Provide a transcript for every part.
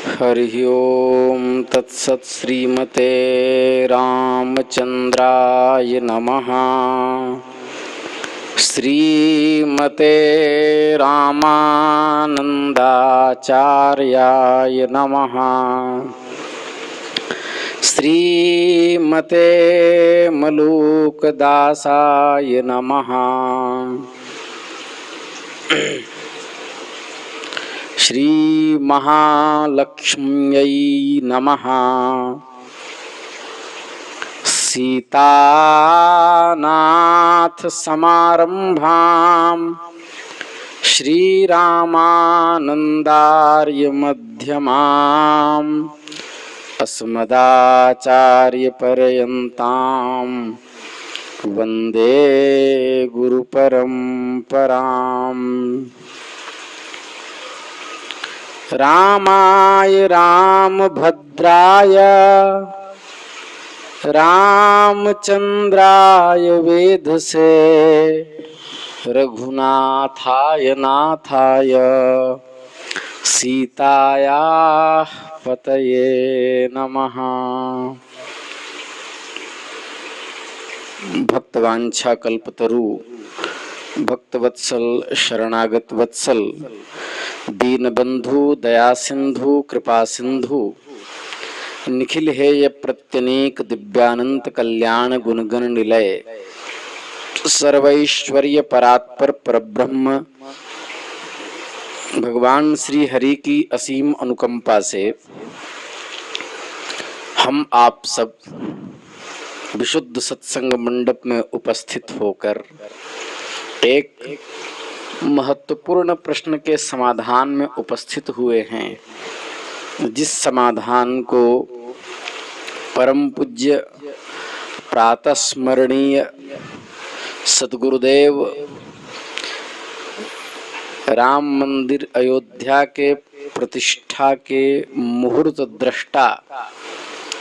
हरि ओम तत्सत्। श्रीमते रामचंद्राय नमः। श्रीमते रामानंदाचार्याय नमः। श्रीमते मलूकदासाय नमः। श्री महालक्ष्म्यै नमः। सीतानाथ समारंभां श्रीरामानंदार्य मध्यमाम् अस्मदाचार्यपर्यन्तां वन्दे गुरुपरम्पराम्। रामाय रामभद्राय रामचंद्राय वेधसे रघुनाथाय नाथाय सीतायाः पतये नमः। भक्तवांछा कल्पतरु भक्तवत्सल शरणागत वत्सल दीनबंधु दया सिंधु कृपा सिंधु निखिल हेय प्रत्यनेक दिव्यानंत कल्याण गुणगण निलय सर्वैश्वर्य परात्पर परब्रह्म भगवान श्री हरि की असीम अनुकंपा से हम आप सब विशुद्ध सत्संग मंडप में उपस्थित होकर एक महत्वपूर्ण प्रश्न के समाधान में उपस्थित हुए हैं, जिस समाधान को परम पूज्य प्रातः स्मरणीय सद्गुरुदेव राम मंदिर अयोध्या के प्रतिष्ठा के मुहूर्त दृष्टा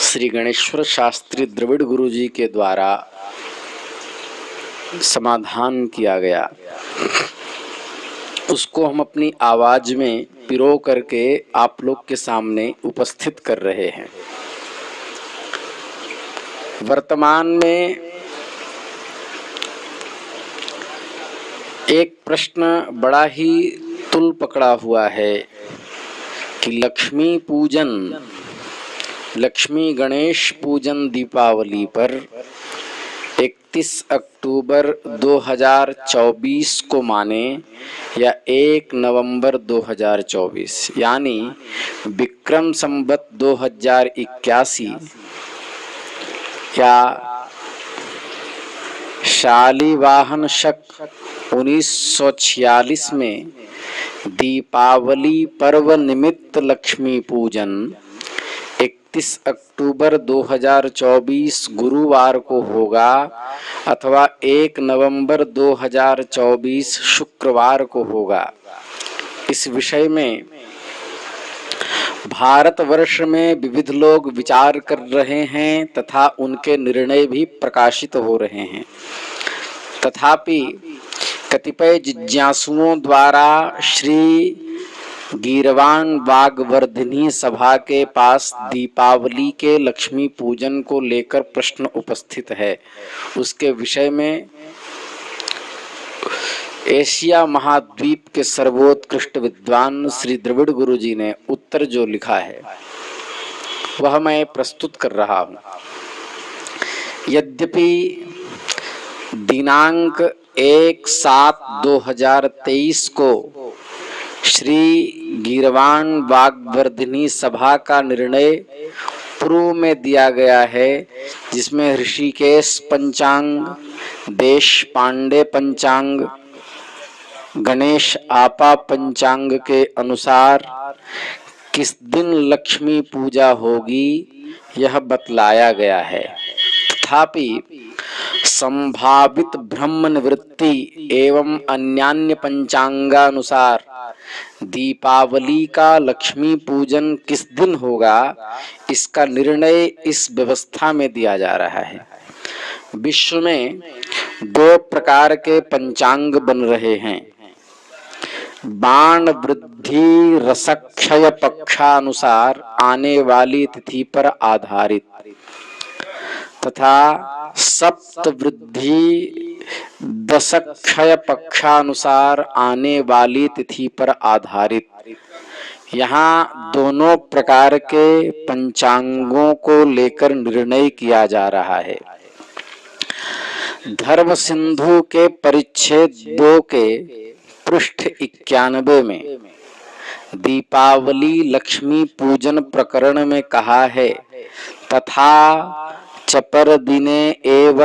श्री गणेश्वर शास्त्री द्रविड़ गुरु जी के द्वारा समाधान किया गया, उसको हम अपनी आवाज में पिरो करके आप लोग के सामने उपस्थित कर रहे हैं। वर्तमान में एक प्रश्न बड़ा ही तुल पकड़ा हुआ है कि लक्ष्मी पूजन, लक्ष्मी गणेश पूजन दीपावली पर 31 अक्टूबर 2024 को माने या 1 नवंबर 2024 यानी विक्रम संवत 2081 या शालिवाहन शक 1946 में दीपावली पर्व निमित्त लक्ष्मी पूजन 31 अक्टूबर 2024 गुरुवार को होगा अथवा 1 नवंबर 2024 शुक्रवार को होगा। इस विषय में भारतवर्ष में विविध लोग विचार कर रहे हैं तथा उनके निर्णय भी प्रकाशित हो रहे हैं। तथापि कतिपय जिज्ञासुओं द्वारा श्री गीरवान वागवर्धिनी सभा के पास दीपावली के लक्ष्मी पूजन को लेकर प्रश्न उपस्थित है। उसके विषय में एशिया महाद्वीप के सर्वोत्कृष्ट विद्वान श्री द्रविड़ गुरु जी ने उत्तर जो लिखा है वह मैं प्रस्तुत कर रहा हूँ। यद्यपि दिनांक 1/7/2023 को श्री गीरवान वागवर्धिनी सभा का निर्णय पूर्व में दिया गया है, जिसमें ऋषिकेश पंचांग, देश पांडे पंचांग, गणेश आपा पंचांग के अनुसार किस दिन लक्ष्मी पूजा होगी यह बतलाया गया है। तथापि संभावित ब्रह्म निवृत्ति एवं अन्यान्य पंचांगानुसार दीपावली का लक्ष्मी पूजन किस दिन होगा इसका निर्णय इस व्यवस्था में दिया जा रहा है। विश्व में 2 प्रकार के पंचांग बन रहे हैं। बाण वृद्धि रसक्षय पक्षानुसार आने वाली तिथि पर आधारित तथा सप्त वृद्धि दशक्षय पक्षानुसार आने वाली तिथि पर आधारित। यहाँ दोनों प्रकार के पंचांगों को लेकर निर्णय किया जा रहा है। धर्म सिंधु के परिच्छेद 2 के पृष्ठ 91 में दीपावली लक्ष्मी पूजन प्रकरण में कहा है, तथा चपर दिने एव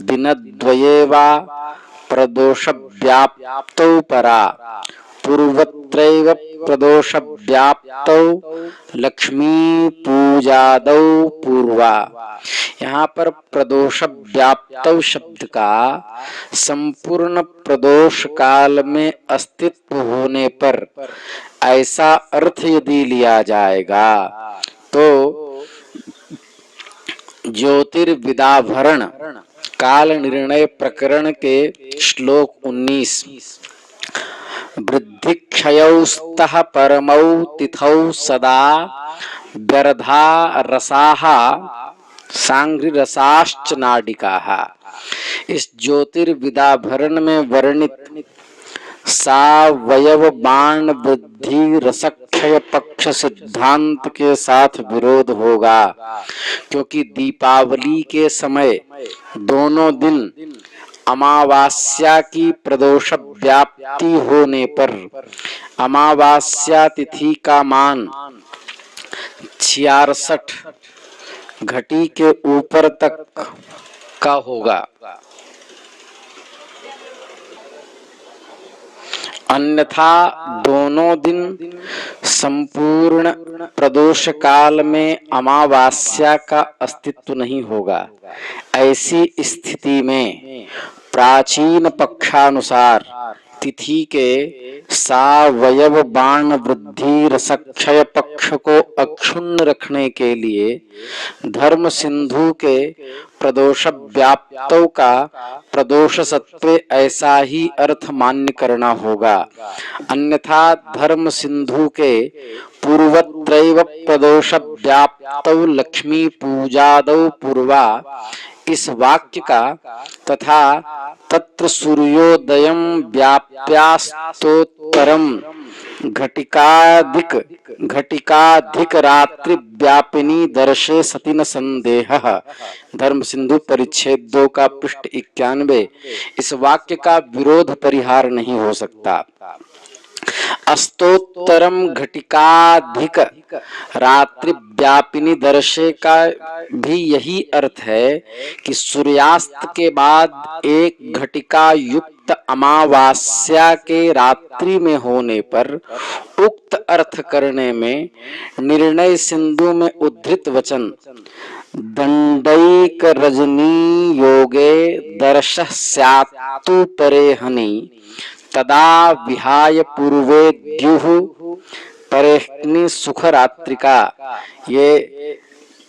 दिनद्वये वा प्रदोष व्याप्तौ परा पूर्वत्रैव प्रदोष व्याप्तौ लक्ष्मी पूजादौ पूर्वा। यहाँ पर प्रदोष व्याप्तौ शब्द का संपूर्ण प्रदोष काल में अस्तित्व होने पर ऐसा अर्थ यदि लिया जाएगा तो ज्योतिर्विदाभरण काल निर्णय प्रकरण के श्लोक 19 वृद्धिक्षयौस्तः परमौ तिथौ सदा व्यर्धा रसाः सांघ्रिरसाश्च नाडिकाः, इस ज्योतिर्विदाभरण में वर्णित सावयव बाण वृद्धि रसक्षय पक्ष सिद्धांत के साथ विरोध होगा, क्योंकि दीपावली के समय दोनों दिन अमावास्या की प्रदोष व्याप्ति होने पर अमावास्या तिथि का मान 66 घटी के ऊपर तक का होगा। अन्यथा दोनों दिन संपूर्ण प्रदोष काल में अमावास्या का अस्तित्व नहीं होगा। ऐसी स्थिति में प्राचीन पक्षानुसार तिथि के सावयव बाण वृद्धि रसक्षय पक्ष को अक्षुण्ण रखने के लिए धर्म सिंधु के प्रदोष व्याप्तों का प्रदोष सत्वे ऐसा ही अर्थ मान्य करना होगा। अन्यथा धर्म सिंधु के पूर्वत्रैव प्रदोष व्याप्तौ लक्ष्मी पूजादौ पूर्वा इस वाक्य का तथा तत्र सूर्योदयं व्याप्यास्तोत्तरम घटिकाधिक रात्रि व्यापिनी दर्शे सति न संदेहः, धर्म सिंधु परिच्छेद 2 का पृष्ठ 91, इस वाक्य का विरोध परिहार नहीं हो सकता। अस्तोत्तरम घटिकाधिक रात्रि व्यापिनी दर्शे का भी यही अर्थ है कि सूर्यास्त के बाद एक घटिका युक्त अमावास्या के रात्रि में होने पर उक्त अर्थ करने में निर्णय सिंधु में उद्धृत वचन दंडैक रजनी योगे दर्शः स्यात्तु परेहनि तदा विहाय पूर्वे द्युः परेहनि सुख रात्रिका, ये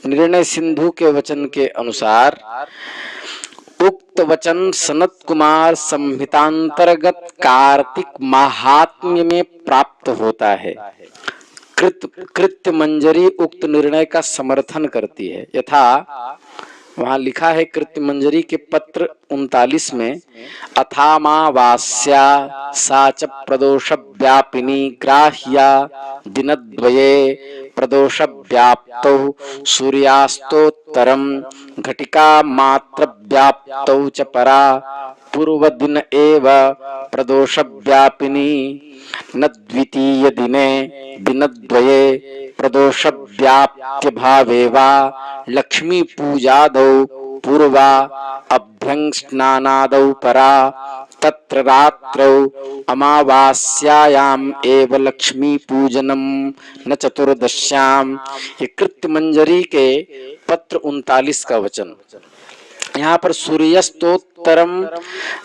निर्णय सिंधु के वचन के अनुसार उक्त वचन सनत कुमार संहितांतर्गत कार्तिक महात्म्य में प्राप्त होता है। कृत्य मंजरी उक्त निर्णय का समर्थन करती है। यथा वहां लिखा है कृत्य मंजरी के पत्र 39 में अथामावास्या सा च प्रदोष व्यापिनी ग्राह्या दिनद्वये प्रदोष व्याप्तौ सूर्यास्तोत्तरम घटिका मात्र व्याप्तौ च परा पूर्व दिन एव प्रदोष व्यापिनी न द्वितीय दिने दिनद्वये प्रदोष व्याप्त्य भावे वा लक्ष्मी पूजादौ पूर्वा अभ्यं स्नानादौ परा तत्र रात्रौ अमावास्यायाम एव लक्ष्मी पूजनम न चतुर्दश्याम। ये कृत्य मंजरी के पत्र 39 का वचन। यहाँ पर सूर्यस्तोत्तरम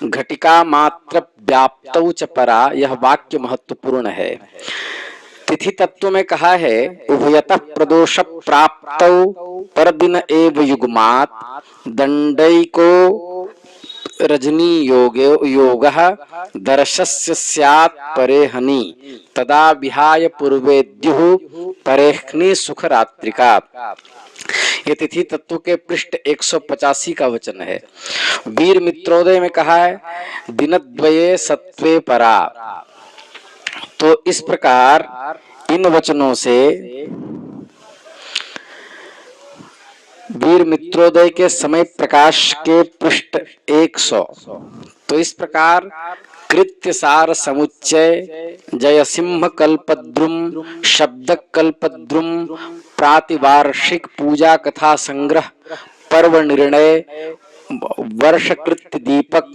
घटिका मात्र व्याप्तौ च परा, यह वाक्य महत्वपूर्ण है। तिथि तत्व में कहा है उभयतः प्रदोष प्राप्तौ पर दिन एव युग्मात् दंडैको रजनी योगः दर्शस्य स्यात् परेहनि तदा विहाय पूर्वेद्युः परेह्नि सुख रात्रिका। ये तिथि तत्व के पृष्ठ 185 का वचन है। वीर मित्रोदय में कहा है दिनद्वये सत्वे परा। तो इस प्रकार इन वचनों से वीर मित्रोदय के समय प्रकाश के पृष्ठ 100। तो इस प्रकार कृत्य सार समुच्चय जयसिंह कल्पद्रुम शब्द कल्पद्रुम प्रातिवार्षिक पूजा कथा संग्रह पर्व निर्णय वर्षकृत्य दीपक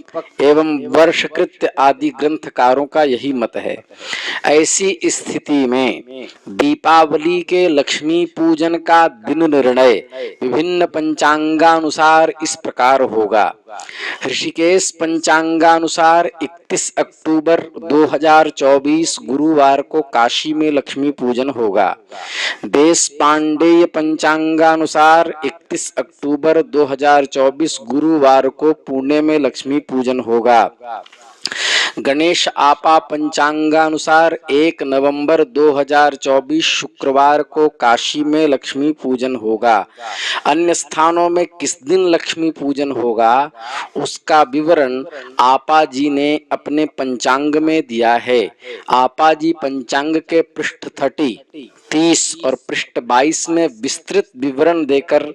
एवं वर्षकृत्य आदि ग्रंथकारों का यही मत है। ऐसी स्थिति में दीपावली के लक्ष्मी पूजन का दिन निर्णय विभिन्न पंचांगानुसार इस प्रकार होगा। ऋषिकेश पंचांगानुसार 31 अक्टूबर 2024 गुरुवार को काशी में लक्ष्मी पूजन होगा। देश पांडेय पंचांगानुसार 31 अक्टूबर 2024 गुरुवार को पुणे में लक्ष्मी पूजन होगा। गणेश आपा पंचांगानुसार 1 नवंबर 2024 शुक्रवार को काशी में लक्ष्मी पूजन होगा। अन्य स्थानों में किस दिन लक्ष्मी पूजन होगा उसका विवरण आपा जी ने अपने पंचांग में दिया है। आपा जी पंचांग के पृष्ठ 30 और पृष्ठ 22 में विस्तृत विवरण देकर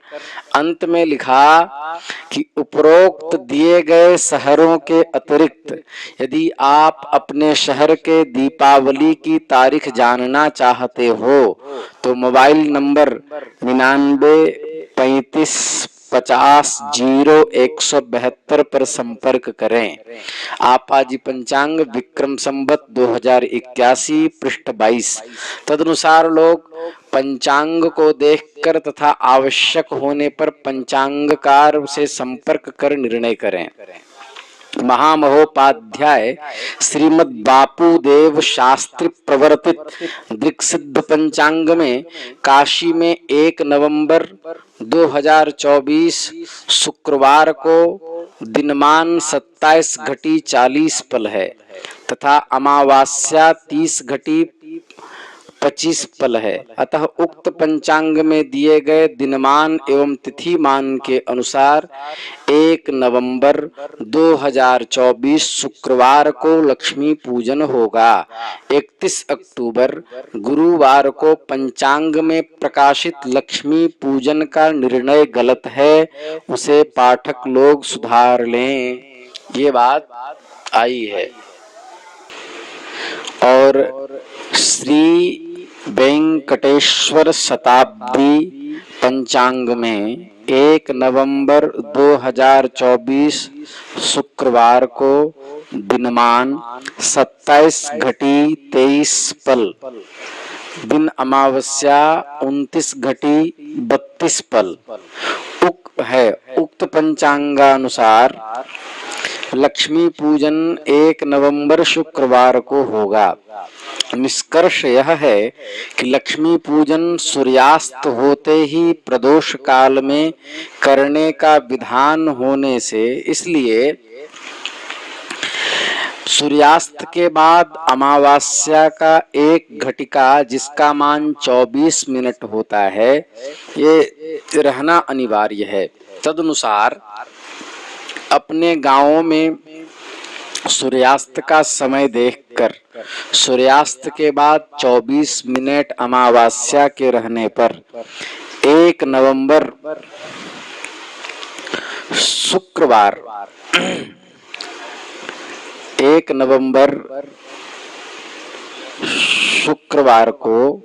अंत में लिखा कि उपरोक्त दिए गए शहरों के अतिरिक्त यदि आप अपने शहर के दीपावली की तारीख जानना चाहते हो तो मोबाइल नंबर 9935500172 पर संपर्क करें। आपाजी पंचांग विक्रम संवत 2081 पृष्ठ 22। तदनुसार लोग पंचांग को देखकर तथा आवश्यक होने पर पंचांगकार से संपर्क कर निर्णय करें। महामहोपाध्याय श्रीमद् बापूदेव शास्त्री प्रवर्तित दृक्सिद्ध पंचांग में काशी में 1 नवंबर 2024 शुक्रवार को दिनमान 27 घटी 40 पल है तथा अमावास्या 30 घटी 25 पल है। अतः उक्त पंचांग में दिए गए दिनमान एवं तिथिमान के अनुसार 1 नवंबर 2024 शुक्रवार को लक्ष्मी पूजन होगा। 31 अक्टूबर गुरुवार को पंचांग में प्रकाशित लक्ष्मी पूजन का निर्णय गलत है, उसे पाठक लोग सुधार लें। ये बात आई है। और श्री वेंकटेश्वर शताब्दी पंचांग में 1 नवंबर 2024 शुक्रवार को दिनमान 27 घटी 23 पल, दिन अमावस्या 29 घटी 32 पल उक्त पंचांगानुसार लक्ष्मी पूजन 1 नवंबर शुक्रवार को होगा। निष्कर्ष यह है कि लक्ष्मी पूजन सूर्यास्त होते ही प्रदोष काल में करने का विधान होने से इसलिए सूर्यास्त के बाद अमावस्या का 1 घटिका जिसका मान 24 मिनट होता है ये रहना अनिवार्य है। तदनुसार अपने गांवों में सूर्यास्त का समय देखकर सूर्यास्त के बाद 24 मिनट अमावस्या के रहने पर 1 नवंबर शुक्रवार 1 नवंबर शुक्रवार को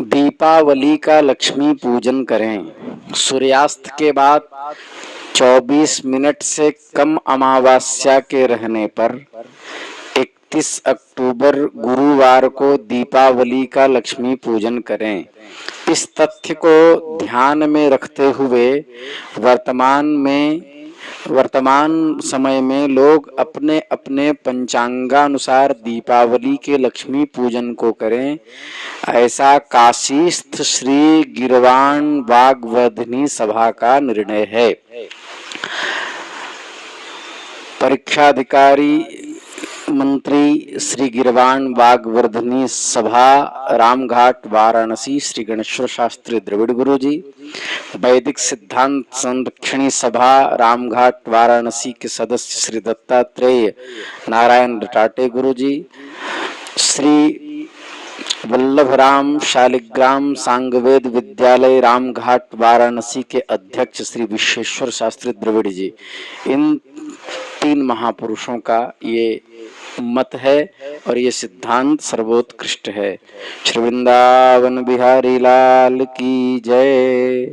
दीपावली का लक्ष्मी पूजन करें। सूर्यास्त के बाद 24 मिनट से कम अमावस्या के रहने पर 31 अक्टूबर गुरुवार को दीपावली का लक्ष्मी पूजन करें। इस तथ्य को ध्यान में रखते हुए वर्तमान में वर्तमान समय में लोग अपने अपने पंचांगानुसार दीपावली के लक्ष्मी पूजन को करें, ऐसा काशीस्थ श्री गिरवाण वाग्वर्धनी सभा का निर्णय है। परीक्षाधिकारी मंत्री श्री गिरवाण वाग्वर्धनी सभा, रामघाट वाराणसी, श्री गणेश्वर शास्त्री द्रविड़ गुरु जी। वैदिक सिद्धांत संरक्षणी सभा, रामघाट वाराणसी के सदस्य श्री दत्तात्रेय नारायण रटाटे गुरु जी। श्री वल्लभराम शालिग्राम सांगवेद विद्यालय रामघाट वाराणसी के अध्यक्ष श्री विश्वेश्वर शास्त्री द्रविड़ जी। इन 3 महापुरुषों का ये मत है और ये सिद्धांत सर्वोत्कृष्ट है। श्री वृंदावन बिहारी लाल की जय।